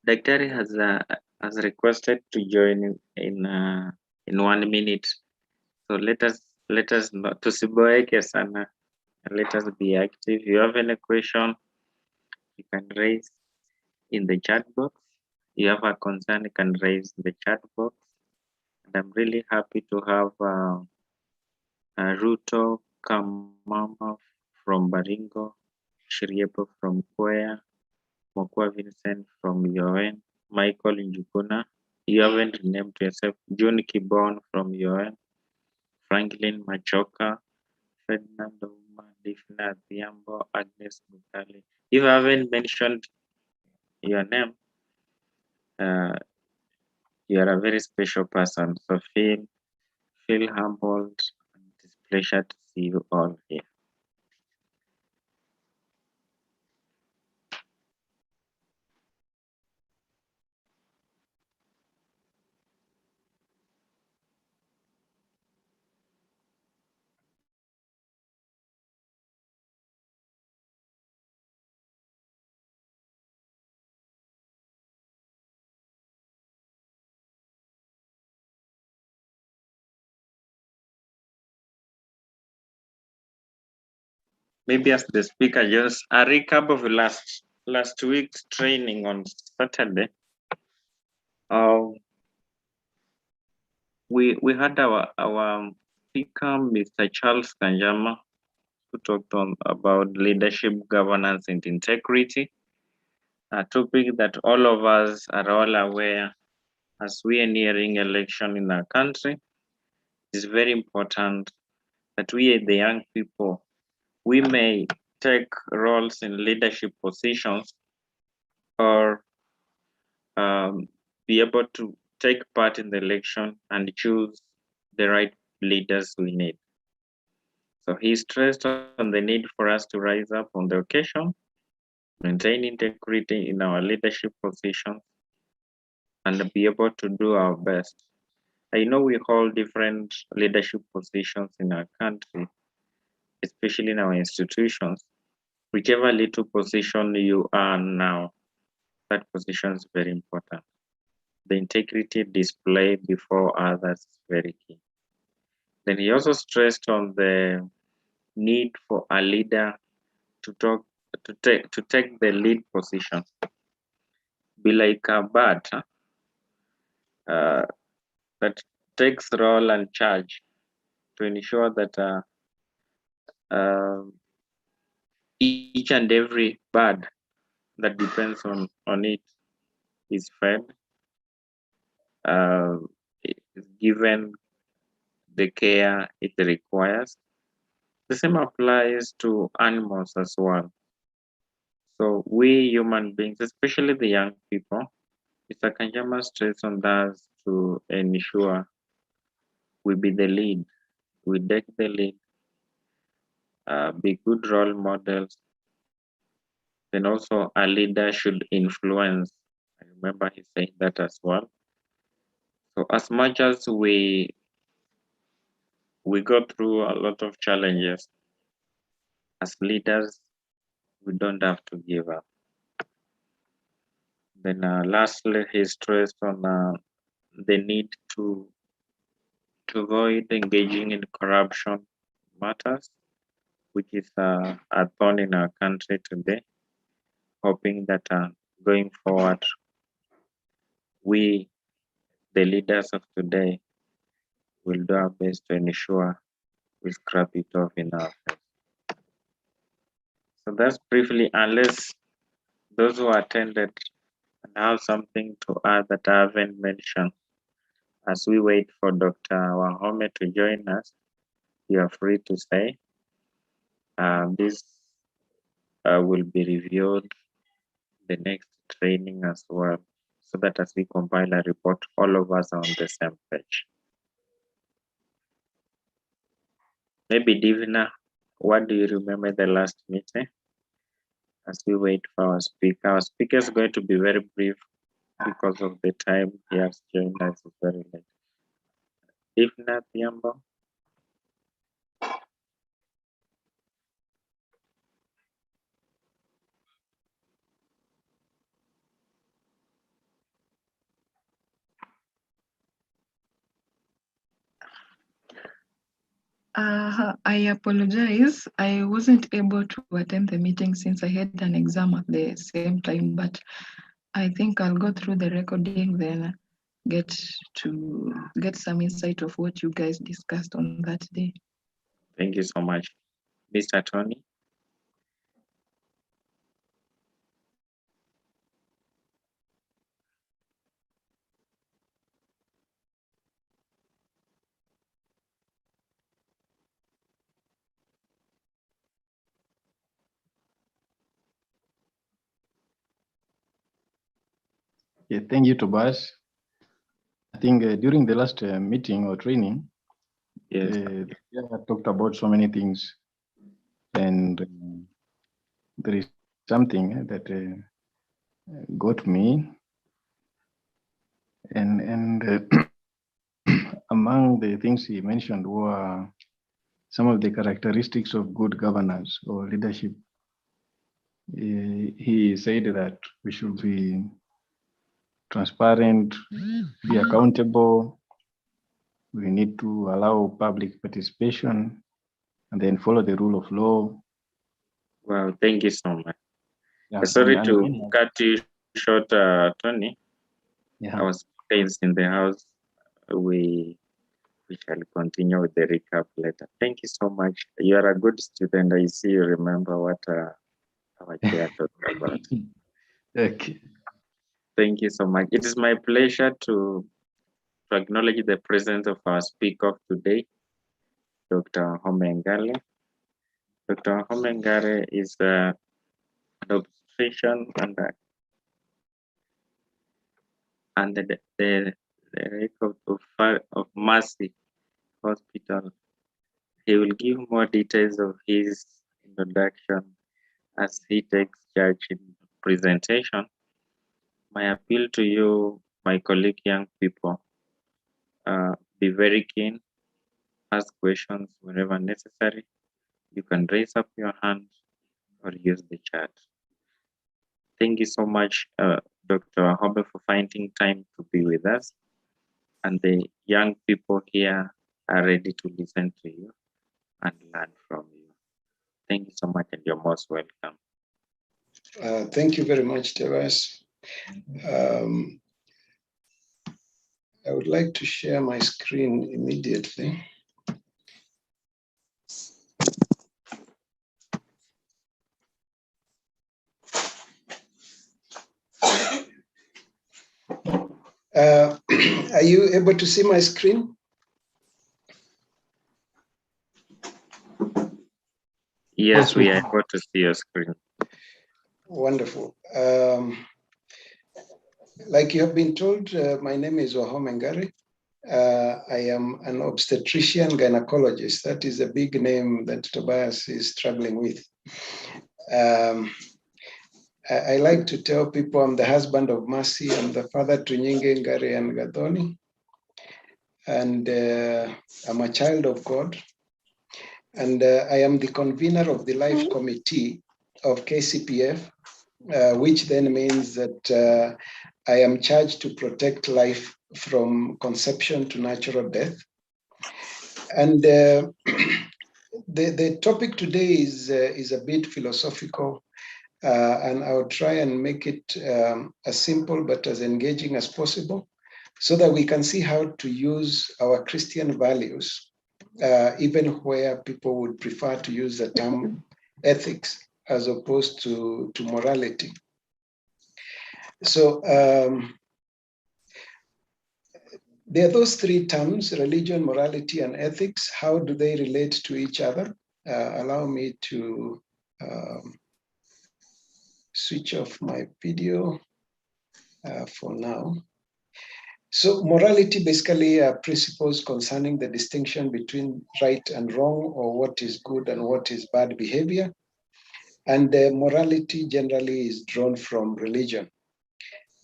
Daktari has requested to join in 1 minute. So let us not tusiboeke sana. Let us be active. If you have any question, you can raise in the chat box. You have a concern, you can raise in the chat box. And I'm really happy to have Ruto Kamama from Baringo, Shiriepo from Kwea, Mokwa Vincent from Yoen, Michael Njuguna. You haven't named yourself. June Kibon from Yoen, Franklin Machoka, Ferdinand Uma, Difna Thiambo, Agnes Mukali. If I haven't mentioned your name, you are a very special person. So feel humbled, and it's a pleasure to see you all here. Maybe as the speaker, just a recap of last week's training on Saturday. We had our speaker, Mr. Charles Kanjama, who talked about leadership, governance, and integrity, a topic that all of us are all aware as we are nearing election in our country. It's very important that we, the young people, we may take roles in leadership positions or be able to take part in the election and choose the right leaders we need. So he stressed on the need for us to rise up on the occasion, maintain integrity in our leadership positions, and be able to do our best. I know we hold different leadership positions in our country, especially in our institutions. Whichever little position you are now, that position is very important. The integrity display before others is very key. Then he also stressed on the need for a leader to take the lead position. Be like a bat that takes role and charge to ensure that each and every bird that depends on it is fed, is given the care it requires. The same applies to animals as well. So we human beings, especially the young people, Mr. Kanjama stress on us to ensure we be the lead, we take the lead, be good role models. Then also a leader should influence. I remember he saying that as well. So as much as we go through a lot of challenges, as leaders, we don't have to give up. Then lastly, he stressed on the need to avoid engaging in corruption matters, which is a thorn in our country today, hoping that going forward, we, the leaders of today, will do our best to ensure we scrap it off in our face. So that's briefly, unless those who attended and have something to add that I haven't mentioned, as we wait for Dr. Wahome to join us, you are free to say. This will be reviewed the next training as well, so that as we compile a report, all of us are on the same page. Maybe Divina, what do you remember the last meeting? As we wait for our speaker is going to be very brief because of the time he has joined us is very late. Divina Thiambo. I apologize. I wasn't able to attend the meeting since I had an exam at the same time, but I think I'll go through the recording, then get some insight of what you guys discussed on that day. Thank you so much. Mr. Tony? Yeah, thank you, Tobias. I think during the last meeting or training, Yes. I talked about so many things, and there is something that got me, and among the things he mentioned were some of the characteristics of good governance or leadership. He said that we should be transparent, be accountable. We need to allow public participation and then follow the rule of law. Well, thank you so much. Yeah, Sorry and to cut you short, Tony. yeah. I was placed in the house. We shall continue with the recap later. Thank you so much. You are a good student. I see you remember what our chair talked about. Okay. Thank you so much. It is my pleasure to acknowledge the presence of our speaker of today, Dr. Homengale. Dr. Homengare is an obstetrician and the director of Mercy Hospital. He will give more details of his introduction as he takes charge in presentation. My appeal to you, my colleague young people, be very keen, ask questions wherever necessary. You can raise up your hand or use the chat. Thank you so much, Dr. Hobe, for finding time to be with us. And the young people here are ready to listen to you and learn from you. Thank you so much, and you're most welcome. Thank you very much, Teras. I would like to share my screen immediately. Are you able to see my screen? Yes, we are able to see your screen. Wonderful. Like you have been told, my name is Wahomengari. I am an obstetrician gynecologist. That is a big name that Tobias is struggling with. I like to tell people I'm the husband of Mercy. I'm the father to Nyinge, Ngari, and Gadoni. And I'm a child of God. And I am the convener of the Life Committee of Kcpf, which then means that I am charged to protect life from conception to natural death. And the topic today is a bit philosophical, and I'll try and make it as simple but as engaging as possible so that we can see how to use our Christian values, even where people would prefer to use the term ethics as opposed to morality. So there are those three terms, religion, morality, and ethics. How do they relate to each other? Allow me to switch off my video for now. So morality basically are principles concerning the distinction between right and wrong, or what is good and what is bad behavior. And morality generally is drawn from religion.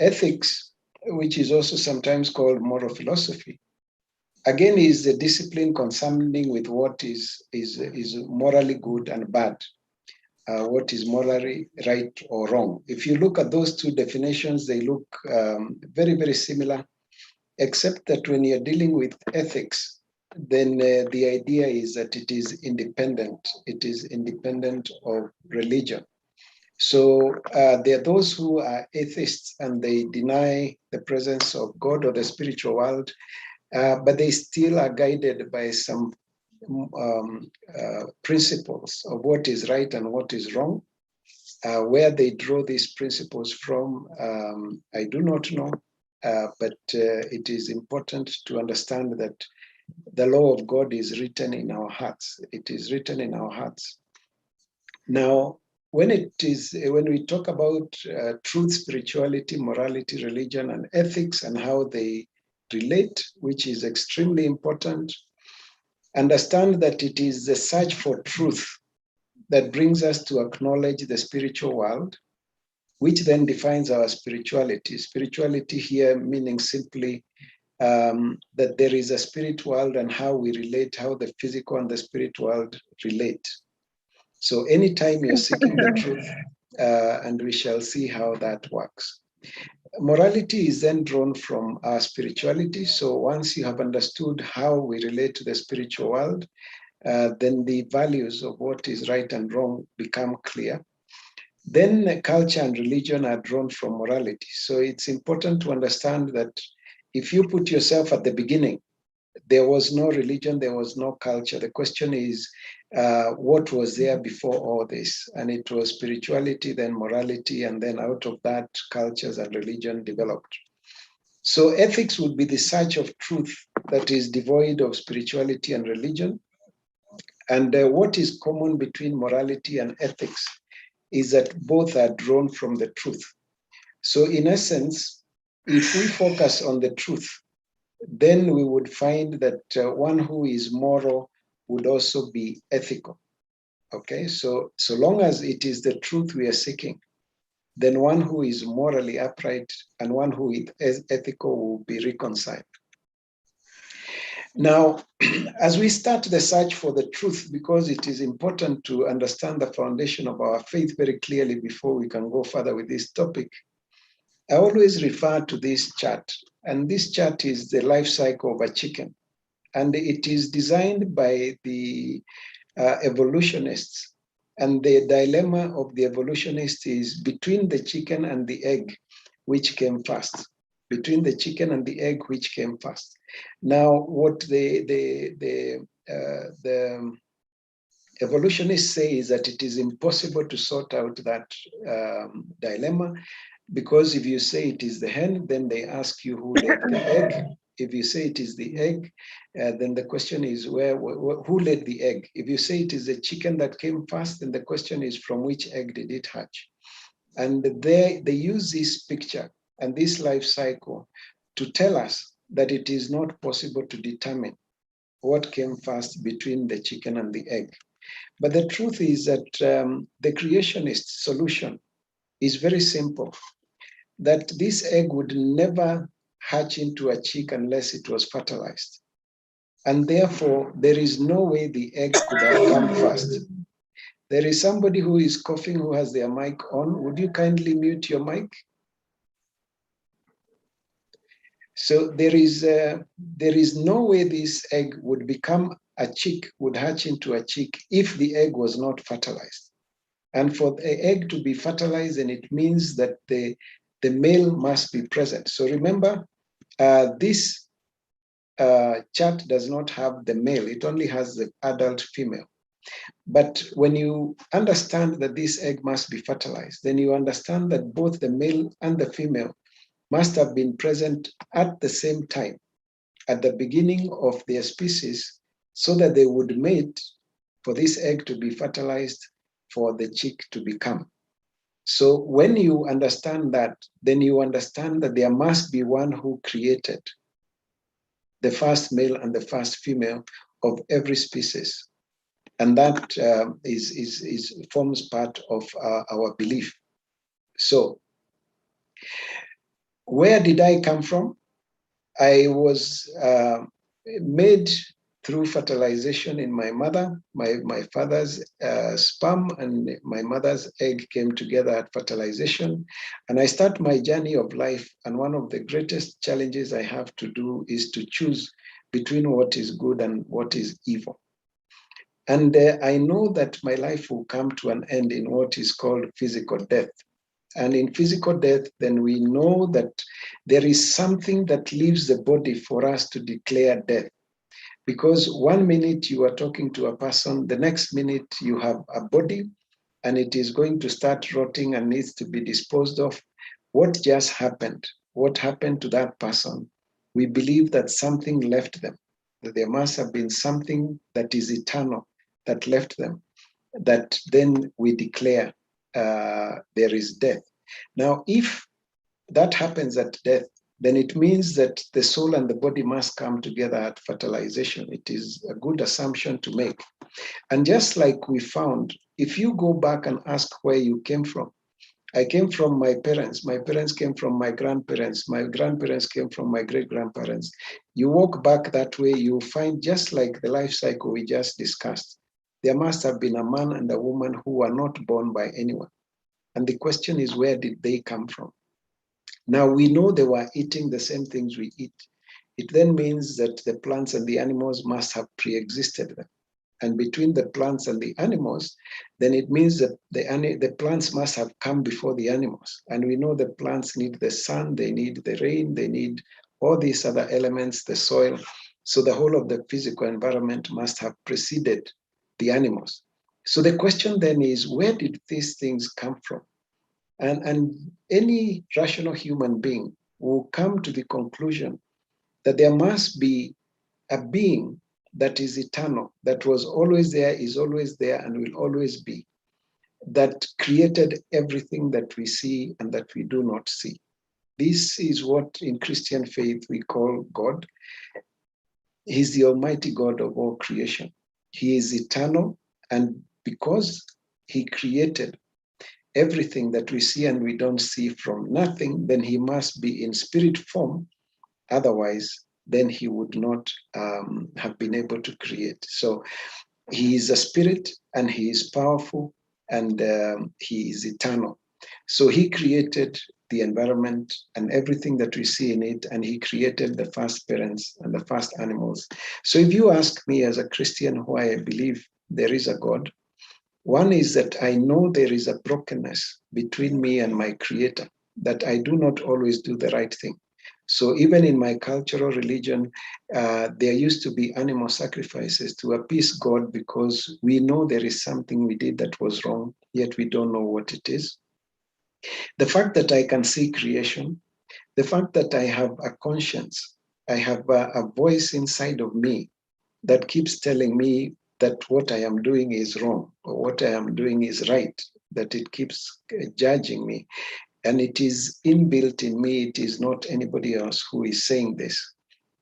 Ethics, which is also sometimes called moral philosophy, again is a discipline concerning with what is morally good and bad, what is morally right or wrong. If you look at those two definitions, they look very, very similar, except that when you're dealing with ethics, then the idea is that it is independent. It is independent of religion. So there are those who are atheists and they deny the presence of God or the spiritual world, but they still are guided by some principles of what is right and what is wrong. Where they draw these principles from, I do not know, but it is important to understand that the law of God is written in our hearts. It is written in our hearts. Now, when we talk about truth, spirituality, morality, religion, and ethics, and how they relate, which is extremely important, understand that it is the search for truth that brings us to acknowledge the spiritual world, which then defines our spirituality. Spirituality here meaning simply that there is a spirit world and how we relate, how the physical and the spirit world relate. So anytime you're seeking the truth, and we shall see how that works. Morality is then drawn from our spirituality. So once you have understood how we relate to the spiritual world, then the values of what is right and wrong become clear. Then culture and religion are drawn from morality. So it's important to understand that if you put yourself at the beginning, there was no religion, there was no culture. The question is, what was there before all this? And it was spirituality, then morality, and then out of that, cultures and religion developed. So ethics would be the search of truth that is devoid of spirituality and religion. And what is common between morality and ethics is that both are drawn from the truth. So in essence, if we focus on the truth, then we would find that one who is moral would also be ethical. Okay, so long as it is the truth we are seeking, then one who is morally upright and one who is ethical will be reconciled. Now, as we start the search for the truth, because it is important to understand the foundation of our faith very clearly before we can go further with this topic, I always refer to this chart. And this chart is the life cycle of a chicken. And it is designed by the evolutionists. And the dilemma of the evolutionist is between the chicken and the egg, which came first. Between the chicken and the egg, which came first. Now, what the evolutionists say is that it is impossible to sort out that dilemma, because if you say it is the hen, then they ask you who laid the egg. If you say it is the egg, then the question is who laid the egg? If you say it is the chicken that came first, then the question is from which egg did it hatch? And they use this picture and this life cycle to tell us that it is not possible to determine what came first between the chicken and the egg. But the truth is that the creationist solution is very simple, that this egg would never hatch into a chick unless it was fertilized. And therefore, there is no way the egg could have come first. There is somebody who is coughing who has their mic on. Would you kindly mute your mic? So there is no way this egg would become a chick, would hatch into a chick if the egg was not fertilized. And for the egg to be fertilized, then it means that the male must be present. So remember, this chart does not have the male, it only has the adult female. But when you understand that this egg must be fertilized, then you understand that both the male and the female must have been present at the same time, at the beginning of their species, so that they would mate for this egg to be fertilized, for the chick to become. So when you understand that, then you understand that there must be one who created the first male and the first female of every species. And that forms part of our belief. So where did I come from? I was made through fertilization in my mother. My father's sperm and my mother's egg came together at fertilization. And I start my journey of life. And one of the greatest challenges I have to do is to choose between what is good and what is evil. And I know that my life will come to an end in what is called physical death. And in physical death, then we know that there is something that leaves the body for us to declare death. Because 1 minute you are talking to a person, the next minute you have a body and it is going to start rotting and needs to be disposed of. What just happened? What happened to that person? We believe that something left them, that there must have been something that is eternal that left them, that then we declare there is death. Now, if that happens at death, then it means that the soul and the body must come together at fertilization. It is a good assumption to make. And just like we found, if you go back and ask where you came from, I came from my parents came from my grandparents came from my great-grandparents. You walk back that way, you find just like the life cycle we just discussed, there must have been a man and a woman who were not born by anyone. And the question is, where did they come from? Now we know they were eating the same things we eat. It then means that the plants and the animals must have pre-existed them. And between the plants and the animals, then it means that the plants must have come before the animals. And we know the plants need the sun, they need the rain, they need all these other elements, the soil. So the whole of the physical environment must have preceded the animals. So the question then is, where did these things come from? And any rational human being will come to the conclusion that there must be a being that is eternal, that was always there, is always there, and will always be, that created everything that we see and that we do not see. This is what in Christian faith we call God. He's the Almighty God of all creation. He is eternal, and because he created everything that we see and we don't see from nothing, then he must be in spirit form. Otherwise, then he would not have been able to create. So he is a spirit and he is powerful and he is eternal. So he created the environment and everything that we see in it, and he created the first parents and the first animals. So if you ask me as a Christian why I believe there is a God, one is that I know there is a brokenness between me and my creator, that I do not always do the right thing. So even in my cultural religion, there used to be animal sacrifices to appease God because we know there is something we did that was wrong, yet we don't know what it is. The fact that I can see creation, the fact that I have a conscience, I have a voice inside of me that keeps telling me that what I am doing is wrong or what I am doing is right, that it keeps judging me. And it is inbuilt in me, it is not anybody else who is saying this.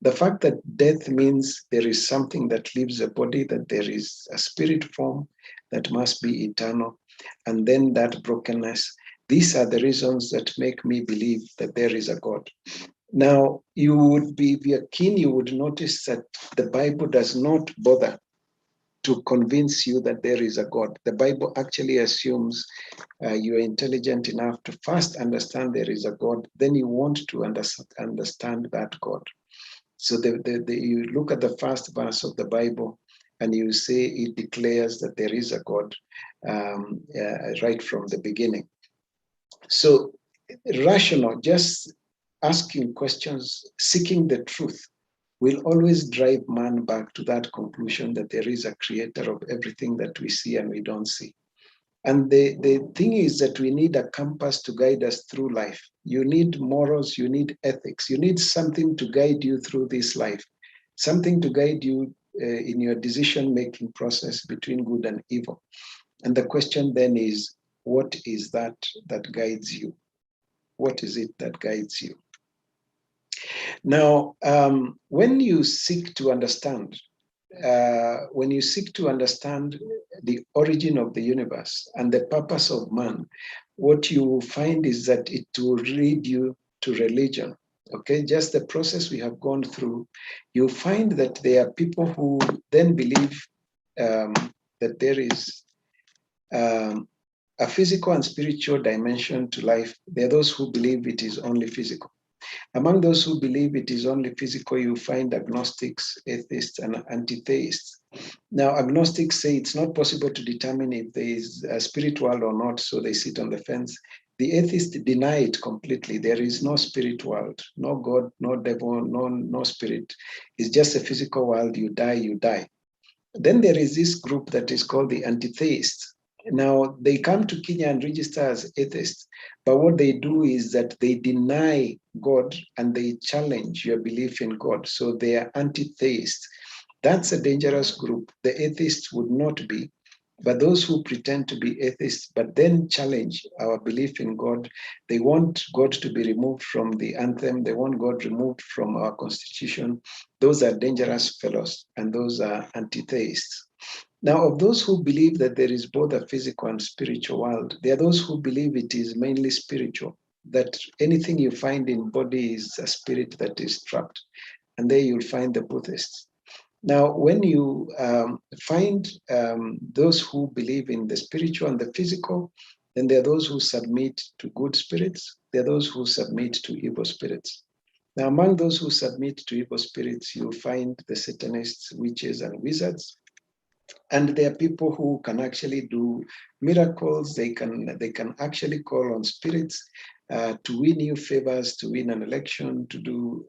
The fact that death means there is something that leaves the body, that there is a spirit form that must be eternal, and then that brokenness. These are the reasons that make me believe that there is a God. Now, you would be, if you're keen, you would notice that the Bible does not bother to convince you that there is a God. The Bible actually assumes you are intelligent enough to first understand there is a God, then you want to understand that God. So you look at the first verse of the Bible and you say it declares that there is a God right from the beginning. So rational, just asking questions, seeking the truth, will always drive man back to that conclusion that there is a creator of everything that we see and we don't see. And the thing is that we need a compass to guide us through life. You need morals, you need ethics, you need something to guide you through this life, something to guide you in your decision-making process between good and evil. And the question then is, what is that guides you? What is it that guides you? Now, when you seek to understand the origin of the universe and the purpose of man, what you will find is that it will lead you to religion. Okay, just the process we have gone through, you find that there are people who then believe that there is a physical and spiritual dimension to life. There are those who believe it is only physical. Among those who believe it is only physical, you find agnostics, atheists, and anti-theists. Now, agnostics say it's not possible to determine if there is a spirit world or not, so they sit on the fence. The atheists deny it completely. There is no spirit world, no God, no devil, no spirit. It's just a physical world. You die, you die. Then there is this group that is called the anti-theists. Now, they come to Kenya and register as atheists, but what they do is that they deny God and they challenge your belief in God. So they are anti-theists. That's a dangerous group. The atheists would not be, but those who pretend to be atheists, but then challenge our belief in God, they want God to be removed from the anthem, they want God removed from our constitution. Those are dangerous fellows, and those are anti-theists. Now, of those who believe that there is both a physical and spiritual world, there are those who believe it is mainly spiritual, that anything you find in body is a spirit that is trapped. And there you'll find the Buddhists. Now, when you find those who believe in the spiritual and the physical, then there are those who submit to good spirits, there are those who submit to evil spirits. Now, among those who submit to evil spirits, you'll find the Satanists, witches, and wizards. And there are people who can actually do miracles. They can actually call on spirits to win you favors, to win an election, to do